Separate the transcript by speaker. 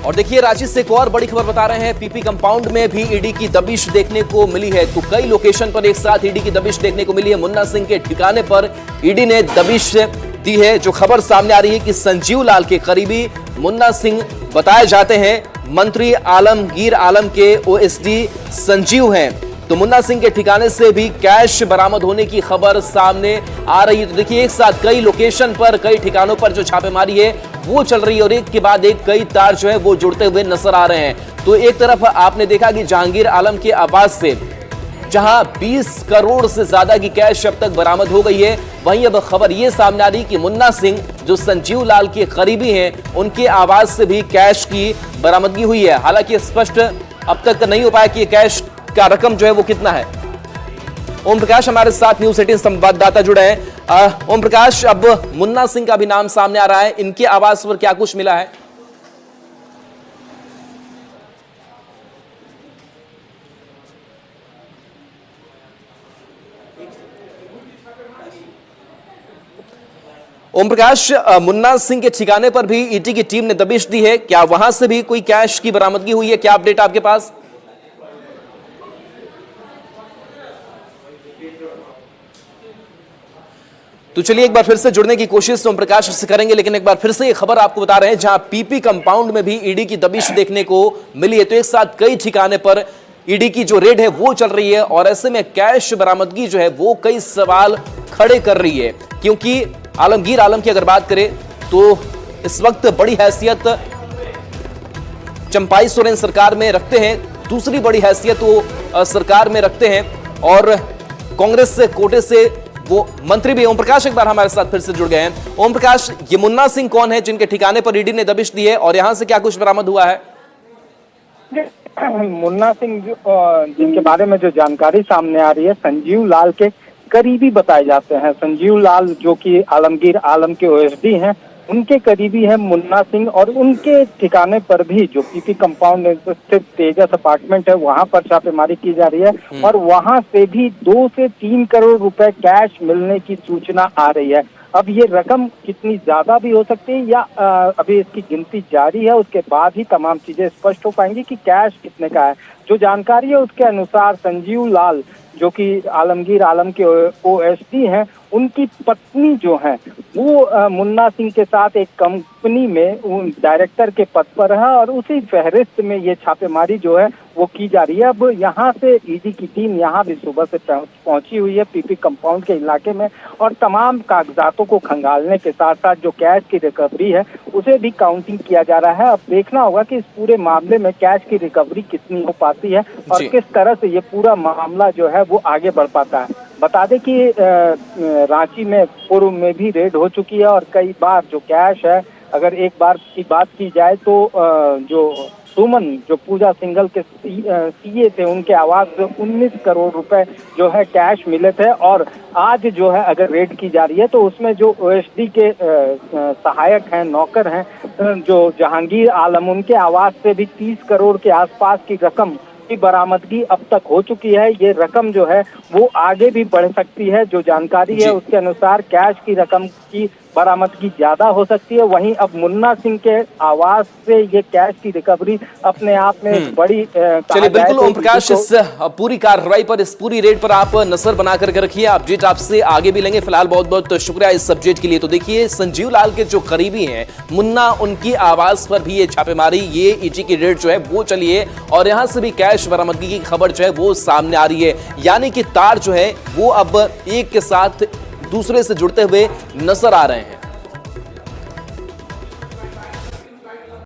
Speaker 1: और देखिए रांची से एक और बड़ी खबर बता रहे हैं। पीपी कंपाउंड में भी ईडी की दबिश देखने को मिली है। तो कई लोकेशन पर एक साथ ईडी की दबिश देखने को मिली है। मुन्ना सिंह के ठिकाने पर ईडी ने दबिश दी है। जो खबर सामने आ रही है कि संजीव लाल के करीबी मुन्ना सिंह बताए जाते हैं मंत्री आलमगीर आलम के ओएसडी संजीव हैं। तो मुन्ना सिंह के ठिकाने से भी कैश बरामद होने की खबर सामने आ रही है। तो देखिए एक साथ कई लोकेशन पर कई ठिकानों पर जो छापेमारी है वो चल रही है और एक के बाद एक कई तार जो है वो जुड़ते हुए नजर आ रहे हैं। तो एक तरफ आपने देखा कि जहांगीर आलम के आवास से जहां 20 करोड़ से ज्यादा की कैश अब तक बरामद हो गई है, वहीं अब खबर यह सामने आ रही कि मुन्ना सिंह जो संजीव लाल के करीबी हैं उनके आवास से भी कैश की बरामदगी हुई है। हालांकि स्पष्ट अब तक नहीं हो पाया कि कैश का रकम जो है वो कितना है। ओम प्रकाश हमारे साथ न्यूज 18 संवाददाता जुड़े हैं। ओम प्रकाश, अब मुन्ना सिंह का भी नाम सामने आ रहा है, इनके आवास पर क्या कुछ मिला है? ओम प्रकाश, मुन्ना सिंह के ठिकाने पर भी ईडी की टीम ने दबिश दी है, क्या वहां से भी कोई कैश की बरामदगी हुई है? क्या अपडेट आपके पास? तो चलिए एक बार फिर से जुड़ने की कोशिश ओम प्रकाश से करेंगे, लेकिन एक बार फिर से ये खबर आपको बता रहे हैं जहां पीपी कंपाउंड में भी ईडी की दबिश देखने को मिली है। तो एक साथ कई ठिकाने पर ईडी की जो रेड है वो चल रही है और ऐसे में कैश बरामदगी जो है वो कई सवाल खड़े कर रही है। क्योंकि आलमगीर आलम की अगर बात करें तो इस वक्त बड़ी हैसियत चंपाई सोरेन सरकार में रखते हैं, दूसरी बड़ी हैसियत वो सरकार में रखते हैं और कांग्रेस से कोटे से वो मंत्री भी। ओम प्रकाश एक बार हमारे साथ फिर से जुड़ गए हैं। ओम प्रकाश, ये मुन्ना सिंह कौन है जिनके ठिकाने पर ईडी ने दबिश दी है और यहां से क्या कुछ बरामद हुआ है?
Speaker 2: मुन्ना सिंह जिनके बारे में जो जानकारी सामने आ रही है, संजीव लाल के करीबी बताए जाते हैं। संजीव लाल जो कि आलमगीर आलम के ओएसडी हैं, उनके करीबी है मुन्ना सिंह और उनके ठिकाने पर भी जो पीपी कंपाउंड स्थित तेजस अपार्टमेंट है वहां पर छापेमारी की जा रही है और वहां से भी 2 से 3 करोड़ रुपए कैश मिलने की सूचना आ रही है। अब ये रकम कितनी ज्यादा भी हो सकती है या अभी इसकी गिनती जारी है, उसके बाद ही तमाम चीजें स्पष्ट हो पाएंगी कि कैश कितने का है। जो जानकारी है उसके अनुसार संजीव लाल जो कि आलमगीर आलम के ओएसडी हैं, उनकी पत्नी जो है वो मुन्ना सिंह के साथ एक कंपनी में डायरेक्टर के पद पर है और उसी फहरिस्त में ये छापेमारी जो है वो की जा रही है। अब यहाँ से ईडी की टीम यहाँ भी सुबह से पहुंची हुई है पीपी कंपाउंड के इलाके में और तमाम कागजातों को खंगालने के साथ साथ जो कैश की रिकवरी है उसे भी काउंटिंग किया जा रहा है। अब देखना होगा कि इस पूरे मामले में कैश की रिकवरी कितनी हो पाती है और किस तरह से ये पूरा मामला जो है वो आगे बढ़ पाता है। बता दें कि रांची में पूर्व में भी रेड हो चुकी है और कई बार जो कैश है, अगर एक बार की बात की जाए तो जो सुमन जो पूजा सिंघल के सीए थे, उनके आवास से 19 करोड़ रुपए जो है कैश मिले थे और आज जो है अगर रेड की जा रही है तो उसमें जो ओएसडी के सहायक हैं, नौकर हैं, जो जहांगीर आलम, उनके आवास से भी 30 करोड़ के आसपास की रकम की बरामदगी अब तक हो चुकी है। ये रकम जो है वो आगे भी बढ़ सकती है। जो जानकारी है उसके अनुसार कैश की रकम की बरामदगी ज्यादा हो सकती है। वहीं अब मुन्ना सिंह के आवास से ये कैश की रिकवरी अपने आप में बड़ी
Speaker 1: चलिए बिल्कुल ओम प्रकाश, इस पूरी कार्रवाई पर, इस पूरी रेड पर आप नजर बना करके रखिए। अपडेट आपसे आगे भी लेंगे। फिलहाल बहुत बहुत शुक्रिया इस अपडेट के लिए। तो देखिए संजीव लाल के जो करीबी हैं मुन्ना, उनकी आवास पर भी ये छापेमारी, ये ईडी की रेड जो है वो चली है और यहां से भी कैश बरामदगी की खबर जो है वो सामने आ रही है। यानी कि तार जो है वो अब एक के साथ दूसरे से जुड़ते हुए नजर आ रहे हैं।